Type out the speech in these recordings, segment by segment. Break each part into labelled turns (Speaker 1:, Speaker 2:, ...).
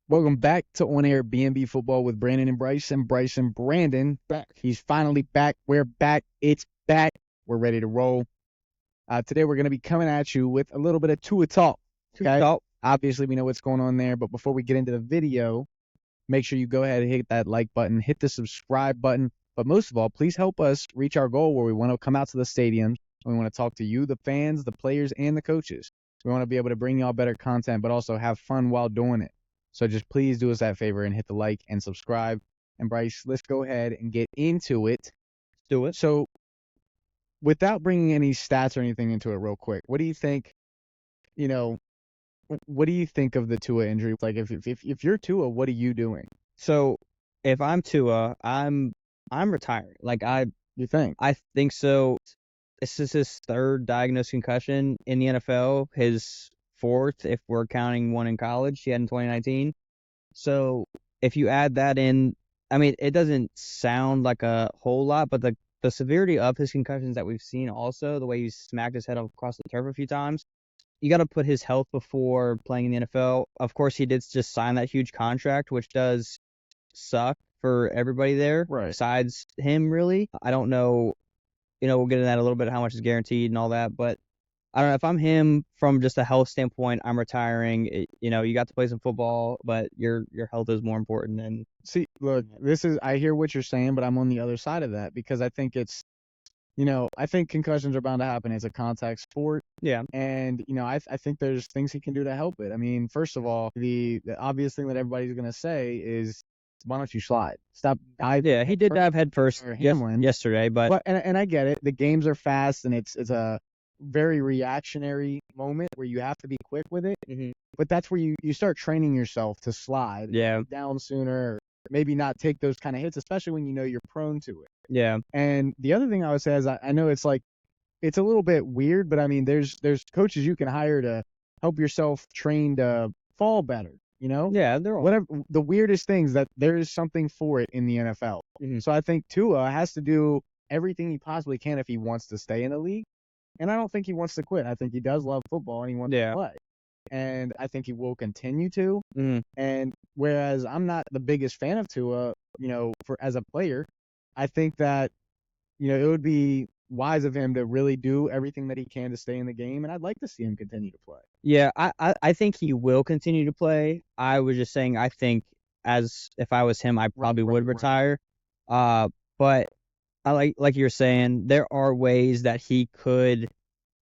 Speaker 1: Welcome back to On Air B&B Football with Brandon and Bryce. And Bryce and Brandon back. He's finally back. We're back. It's back. We're ready to roll. Today we're going to be coming at you with a little bit of Tua talk. Okay. Obviously, we know what's going on there, but before we get into the video, make sure you go ahead and hit that like button, hit the subscribe button. But most of all, please help us reach our goal where we want to come out to the stadiums. We want to talk to you, the fans, the players, and the coaches. We want to be able to bring y'all better content, but also have fun while doing it. So just please do us that favor and hit the like and subscribe. And Bryce, let's go ahead and get into it.
Speaker 2: Do it.
Speaker 1: So without bringing any stats or anything into it real quick, what do you think, what do you think of the Tua injury? Like if you're Tua, what are you doing?
Speaker 2: So if I'm Tua, I'm retiring.
Speaker 1: You think?
Speaker 2: I think so. This is his third diagnosed concussion in the NFL. His fourth, if we're counting one in college, he had in 2019. So if you add that in, I mean, it doesn't sound like a whole lot, but the severity of his concussions that we've seen also, the way he smacked his head across the turf a few times, you got to put his health before playing in the NFL. Of course, he did just sign that huge contract, which does suck for everybody there,
Speaker 1: Right.
Speaker 2: besides him, really. I don't know, we'll get into that a little bit, how much is guaranteed and all that, but I don't know. If I'm him, from just a health standpoint, I'm retiring. You got to play some football, but your health is more important than.
Speaker 1: See, look, I hear what you're saying, but I'm on the other side of that because I think I think concussions are bound to happen. It's a contact sport.
Speaker 2: Yeah.
Speaker 1: And, I think there's things he can do to help it. I mean, first of all, the obvious thing that everybody's going to say is, why don't you slide? Stop diving.
Speaker 2: Yeah, he did dive head first yesterday, but
Speaker 1: and I get it. The games are fast, and it's a very reactionary moment where you have to be quick with it.
Speaker 2: Mm-hmm.
Speaker 1: But that's where you start training yourself to slide.
Speaker 2: Yeah.
Speaker 1: Down sooner, or maybe not take those kind of hits, especially when you know you're prone to it.
Speaker 2: Yeah.
Speaker 1: And the other thing I would say is I know it's a little bit weird, but I mean there's coaches you can hire to help yourself train to fall better.
Speaker 2: Yeah, they're all.
Speaker 1: Whatever the weirdest things, that there is something for it in the NFL.
Speaker 2: Mm-hmm.
Speaker 1: So I think Tua has to do everything he possibly can if he wants to stay in the league. And I don't think he wants to quit. I think he does love football and he wants to play. And I think he will continue to.
Speaker 2: Mm-hmm.
Speaker 1: And whereas I'm not the biggest fan of Tua, as a player, I think that, it would be wise of him to really do everything that he can to stay in the game. And I'd like to see him continue to play.
Speaker 2: Yeah, I think he will continue to play. I was just saying, I think if I was him, I probably would retire. But I like you're saying, there are ways that he could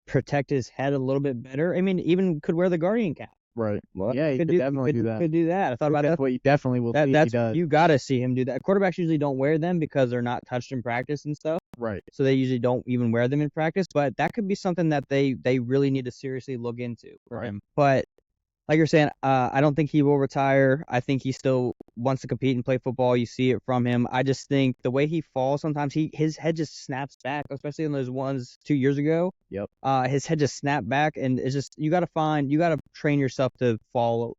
Speaker 2: protect his head a little bit better. I mean, even could wear the Guardian cap.
Speaker 1: Right.
Speaker 2: Well,
Speaker 1: yeah, he could definitely do that.
Speaker 2: Could do that. I thought about that.
Speaker 1: That's what you definitely will see if he does.
Speaker 2: You got to see him do that. Quarterbacks usually don't wear them because they're not touched in practice and stuff.
Speaker 1: Right.
Speaker 2: So they usually don't even wear them in practice. But that could be something that they really need to seriously look into for him. But like you're saying, I don't think he will retire. I think he still wants to compete and play football. You see it from him. I just think the way he falls sometimes, his head just snaps back, especially in those ones 2 years ago.
Speaker 1: Yep.
Speaker 2: His head just snapped back, and it's just you got to train yourself to fall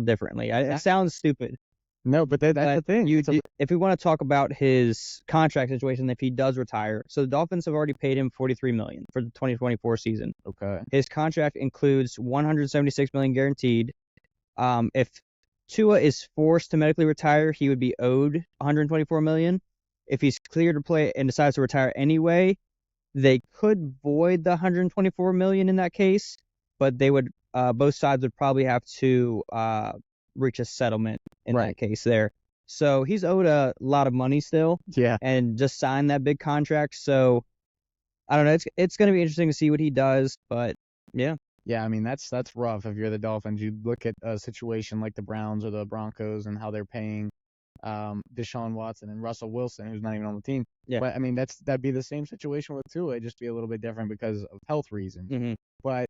Speaker 2: differently. It sounds stupid.
Speaker 1: No, but that's the thing.
Speaker 2: If we want to talk about his contract situation, if he does retire, so the Dolphins have already paid him $43 million for the 2024 season.
Speaker 1: Okay.
Speaker 2: His contract includes $176 million guaranteed. If Tua is forced to medically retire, he would be owed $124 million. If he's cleared to play and decides to retire anyway, they could void the $124 million in that case, but they would both sides would probably have to reach a settlement in that case there. So he's owed a lot of money still.
Speaker 1: Yeah.
Speaker 2: And just signed that big contract. So I don't know. It's going to be interesting to see what he does, but yeah.
Speaker 1: Yeah, I mean, that's rough if you're the Dolphins. You look at a situation like the Browns or the Broncos and how they're paying Deshaun Watson and Russell Wilson, who's not even on the team.
Speaker 2: Yeah.
Speaker 1: But I mean, that'd be the same situation with Tua. It'd just be a little bit different because of health reasons.
Speaker 2: Mm-hmm.
Speaker 1: But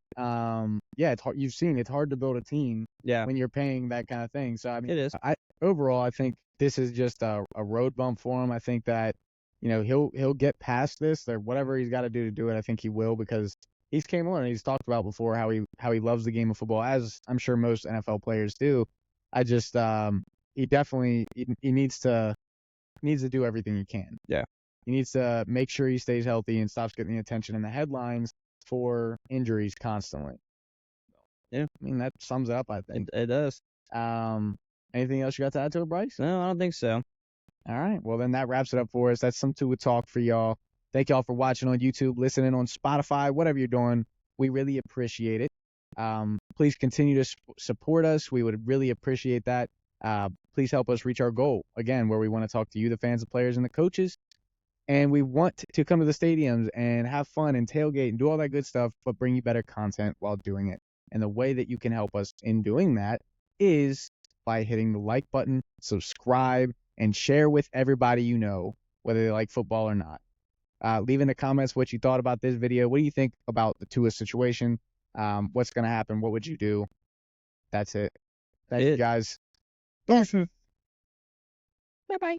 Speaker 1: yeah, it's hard. You've seen it's hard to build a team when you're paying that kind of thing. So I mean,
Speaker 2: it is.
Speaker 1: Overall, I think this is just a road bump for him. I think that he'll get past this, or whatever he's got to do it. I think he will, because he's came on and he's talked about before how he loves the game of football, as I'm sure most NFL players do. I just he definitely he needs to do everything he can.
Speaker 2: Yeah.
Speaker 1: He needs to make sure he stays healthy and stops getting the attention in the headlines for injuries constantly.
Speaker 2: Yeah.
Speaker 1: I mean, that sums it up, I think.
Speaker 2: It does.
Speaker 1: Anything else you got to add to it, Bryce?
Speaker 2: No, I don't think so.
Speaker 1: All right. Well, then that wraps it up for us. That's some Tua talk for y'all. Thank y'all for watching on YouTube, listening on Spotify, whatever you're doing. We really appreciate it. Please continue to support us. We would really appreciate that. Please help us reach our goal, again, where we want to talk to you, the fans, the players, and the coaches. And we want to come to the stadiums and have fun and tailgate and do all that good stuff, but bring you better content while doing it. And the way that you can help us in doing that is by hitting the like button, subscribe, and share with everybody you know, whether they like football or not. Leave in the comments what you thought about this video. What do you think about the Tua situation? What's going to happen? What would you do? That's it. Thank you, guys.
Speaker 2: Bye-bye.